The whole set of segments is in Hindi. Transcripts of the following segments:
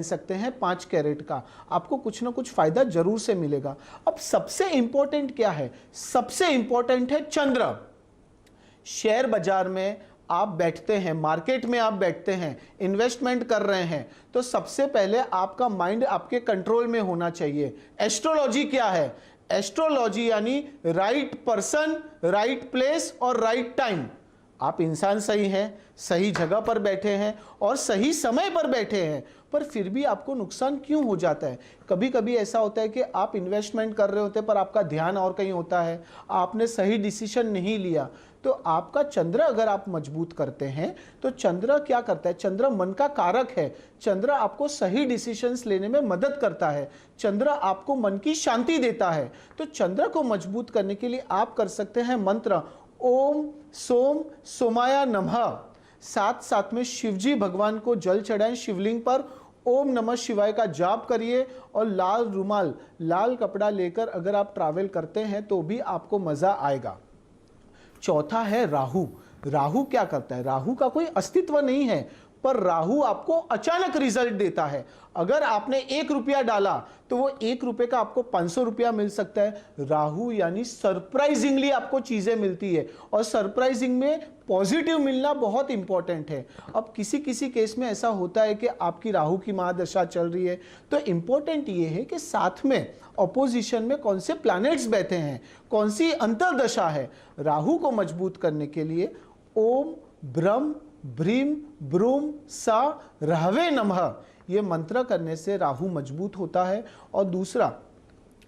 सकते हैं 5 कैरेट का, आपको कुछ ना कुछ फायदा जरूर से मिलेगा। अब सबसे इंपॉर्टेंट क्या है? सबसे इंपॉर्टेंट है चंद्र। शेयर बाजार में आप बैठते हैं, मार्केट में आप बैठते हैं, इन्वेस्टमेंट कर रहे हैं, तो सबसे पहले आपका माइंड आपके कंट्रोल में होना चाहिए। एस्ट्रोलॉजी क्या है? एस्ट्रोलॉजी यानी राइट पर्सन, राइट प्लेस और राइट टाइम। आप इंसान सही हैं, सही जगह पर बैठे हैं और सही समय पर बैठे हैं, पर फिर भी आपको नुकसान क्यों हो जाता है? कभी कभी ऐसा होता है कि आप इन्वेस्टमेंट कर रहे होते हैं पर आपका ध्यान और कहीं होता है, आपने सही डिसीजन नहीं लिया। तो आपका चंद्र अगर आप मजबूत करते हैं तो चंद्र क्या करता है? चंद्र मन का कारक है। चंद्र आपको सही डिसीजंस लेने में मदद करता है। चंद्र आपको मन की शांति देता है। तो चंद्र को मजबूत करने के लिए आप कर सकते हैं मंत्र ओम सोम सोमाया नमः। साथ साथ में शिवजी भगवान को जल चढ़ाएं शिवलिंग पर, ओम नमः शिवाय का जाप करिए और लाल रुमाल, लाल कपड़ा लेकर अगर आप ट्रैवल करते हैं तो भी आपको मजा आएगा। चौथा है राहु। राहु क्या करता है? राहु का कोई अस्तित्व नहीं है, पर राहु आपको अचानक रिजल्ट देता है। अगर आपने 1 रुपया डाला तो वो 1 रुपए का आपको 500 रुपया मिल सकता है। राहु यानी सरप्राइजिंगली आपको चीजें मिलती है, और सरप्राइजिंग में पॉजिटिव मिलना बहुत इंपॉर्टेंट है। अब किसी किसी केस में ऐसा होता है कि आपकी राहु की महादशा चल रही है, तो इंपॉर्टेंट ये है कि साथ में ऑपोजिशन में कौन से प्लैनेट्स बैठे हैं, कौन सी अंतर्दशा है। राहु को मजबूत करने के लिए ओम ब्रह्म भ्रीम ब्रूम सा रहवे नमः, ये मंत्र करने से राहु मजबूत होता है। और दूसरा,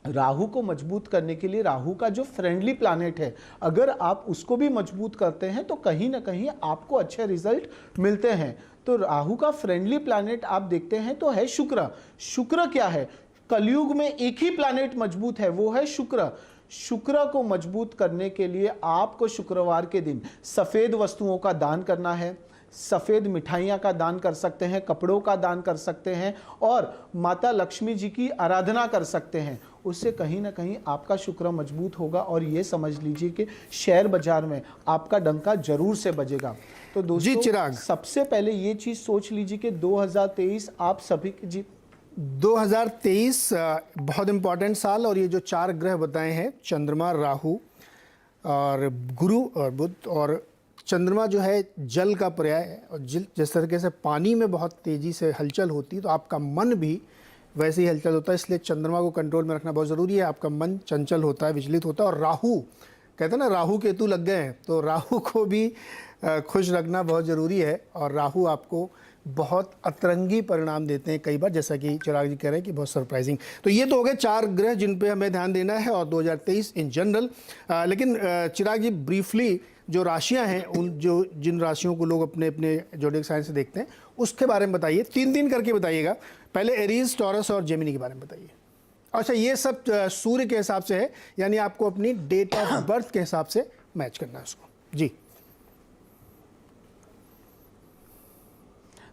राहु को मजबूत करने के लिए राहु का जो फ्रेंडली प्लैनेट है, अगर आप उसको भी मजबूत करते हैं तो कहीं ना कहीं आपको अच्छे रिजल्ट मिलते हैं। तो राहु का फ्रेंडली प्लैनेट आप देखते हैं तो है शुक्र। शुक्र क्या है? कलयुग में एक ही प्लैनेट मजबूत है, वो है शुक्र। शुक्र को मजबूत करने के लिए आपको शुक्रवार के दिन सफेद वस्तुओं का दान करना है। सफेद मिठाइयाँ का दान कर सकते हैं, कपड़ों का दान कर सकते हैं और माता लक्ष्मी जी की आराधना कर सकते हैं। उससे कहीं ना कहीं आपका शुक्र मजबूत होगा और ये समझ लीजिए कि शेयर बाजार में आपका डंका जरूर से बजेगा। तो दोस्तों जी चिराग, सबसे पहले ये चीज़ सोच लीजिए कि 2023 आप सभी की 2023 बहुत इंपॉर्टेंट साल, और ये जो 4 ग्रह बताए हैं, चंद्रमा, राहु और गुरु और बुध, और चंद्रमा जो है जल का पर्याय है, और जिस तरीके से पानी में बहुत तेज़ी से हलचल होती है तो आपका मन भी वैसे ही हलचल होता है। इसलिए चंद्रमा को कंट्रोल में रखना बहुत ज़रूरी है। आपका मन चंचल होता है, विचलित होता है। और राहु, कहते हैं ना राहु केतु लग गए हैं, तो राहु को भी खुश रखना बहुत ज़रूरी है। और राहु आपको बहुत अतरंगी परिणाम देते हैं कई बार, जैसा कि चिराग जी कह रहे हैं कि बहुत सरप्राइजिंग। तो ये तो हो गए 4 ग्रह जिन पे हमें ध्यान देना है, और 2023 इन जनरल। लेकिन चिराग जी ब्रीफली जो राशियां हैं, उन जिन राशियों को लोग अपने अपने ज़ोडिएक साइन से देखते हैं, उसके बारे में बताइए। 3 करके बताइएगा। पहले एरीज, टॉरस और जेमिनी के बारे में बताइए। अच्छा, ये सब सूर्य के हिसाब से है, यानी आपको अपनी डेट ऑफ बर्थ के हिसाब से मैच करना है उसको। जी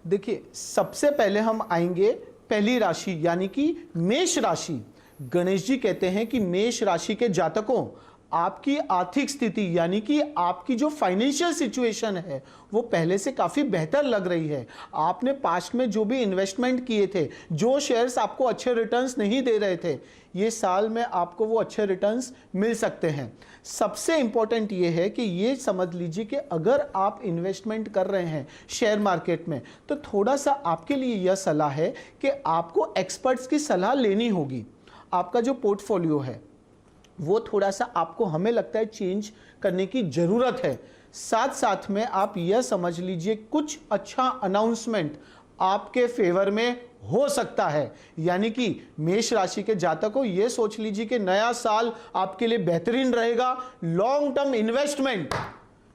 देखिए, सबसे पहले हम आएंगे पहली राशि यानी कि मेष राशि। गणेश जी कहते हैं कि मेष राशि के जातकों, आपकी आर्थिक स्थिति यानी कि आपकी जो फाइनेंशियल सिचुएशन है वो पहले से काफ़ी बेहतर लग रही है। आपने पास्ट में जो भी इन्वेस्टमेंट किए थे, जो शेयर्स आपको अच्छे रिटर्न्स नहीं दे रहे थे, ये साल में आपको वो अच्छे रिटर्न्स मिल सकते हैं। सबसे इंपॉर्टेंट ये है कि ये समझ लीजिए कि अगर आप इन्वेस्टमेंट कर रहे हैं शेयर मार्केट में, तो थोड़ा सा आपके लिए यह सलाह है कि आपको एक्सपर्ट्स की सलाह लेनी होगी। आपका जो पोर्टफोलियो है वो थोड़ा सा आपको, हमें लगता है, चेंज करने की ज़रूरत है। साथ साथ में आप यह समझ लीजिए कुछ अच्छा अनाउंसमेंट आपके फेवर में हो सकता है। यानी कि मेष राशि के जातकों, ये सोच लीजिए कि नया साल आपके लिए बेहतरीन रहेगा। लॉन्ग टर्म इन्वेस्टमेंट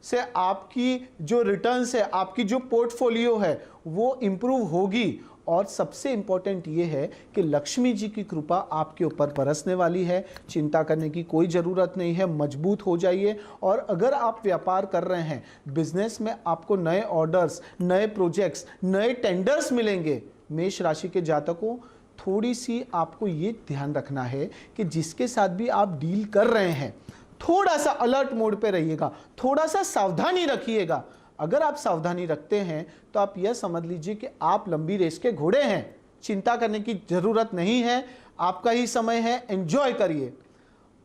से आपकी जो रिटर्न्स है, आपकी जो पोर्टफोलियो है वो इंप्रूव होगी। और सबसे इंपॉर्टेंट ये है कि लक्ष्मी जी की कृपा आपके ऊपर बरसने वाली है। चिंता करने की कोई ज़रूरत नहीं है, मजबूत हो जाइए। और अगर आप व्यापार कर रहे हैं, बिजनेस में आपको नए ऑर्डर्स, नए प्रोजेक्ट्स, नए टेंडर्स मिलेंगे। मेष राशि के जातकों, थोड़ी सी आपको ये ध्यान रखना है कि जिसके साथ भी आप डील कर रहे हैं, थोड़ा सा अलर्ट मोड पे रहिएगा, थोड़ा सा सावधानी रखिएगा। अगर आप सावधानी रखते हैं तो आप यह समझ लीजिए कि आप लंबी रेस के घोड़े हैं। चिंता करने की जरूरत नहीं है, आपका ही समय है, एंजॉय करिए।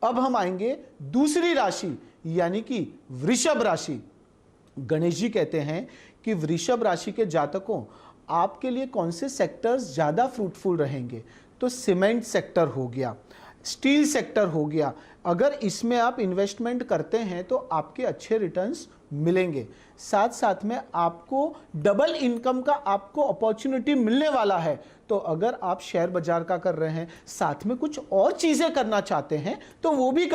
अब हम आएंगे दूसरी राशि यानी कि वृषभ राशि। गणेश जी कहते हैं कि वृषभ राशि के जातकों, आपके लिए कौन से सेक्टर्स ज़्यादा फ्रूटफुल रहेंगे? तो सीमेंट सेक्टर हो गया, स्टील सेक्टर हो गया। अगर इसमें आप इन्वेस्टमेंट करते हैं तो आपके अच्छे रिटर्न्स मिलेंगे। साथ साथ में आपको डबल इनकम का आपको अपॉर्चुनिटी मिलने वाला है। तो अगर आप शेयर बाजार का कर रहे हैं, साथ में कुछ और चीज़ें करना चाहते हैं तो वो भी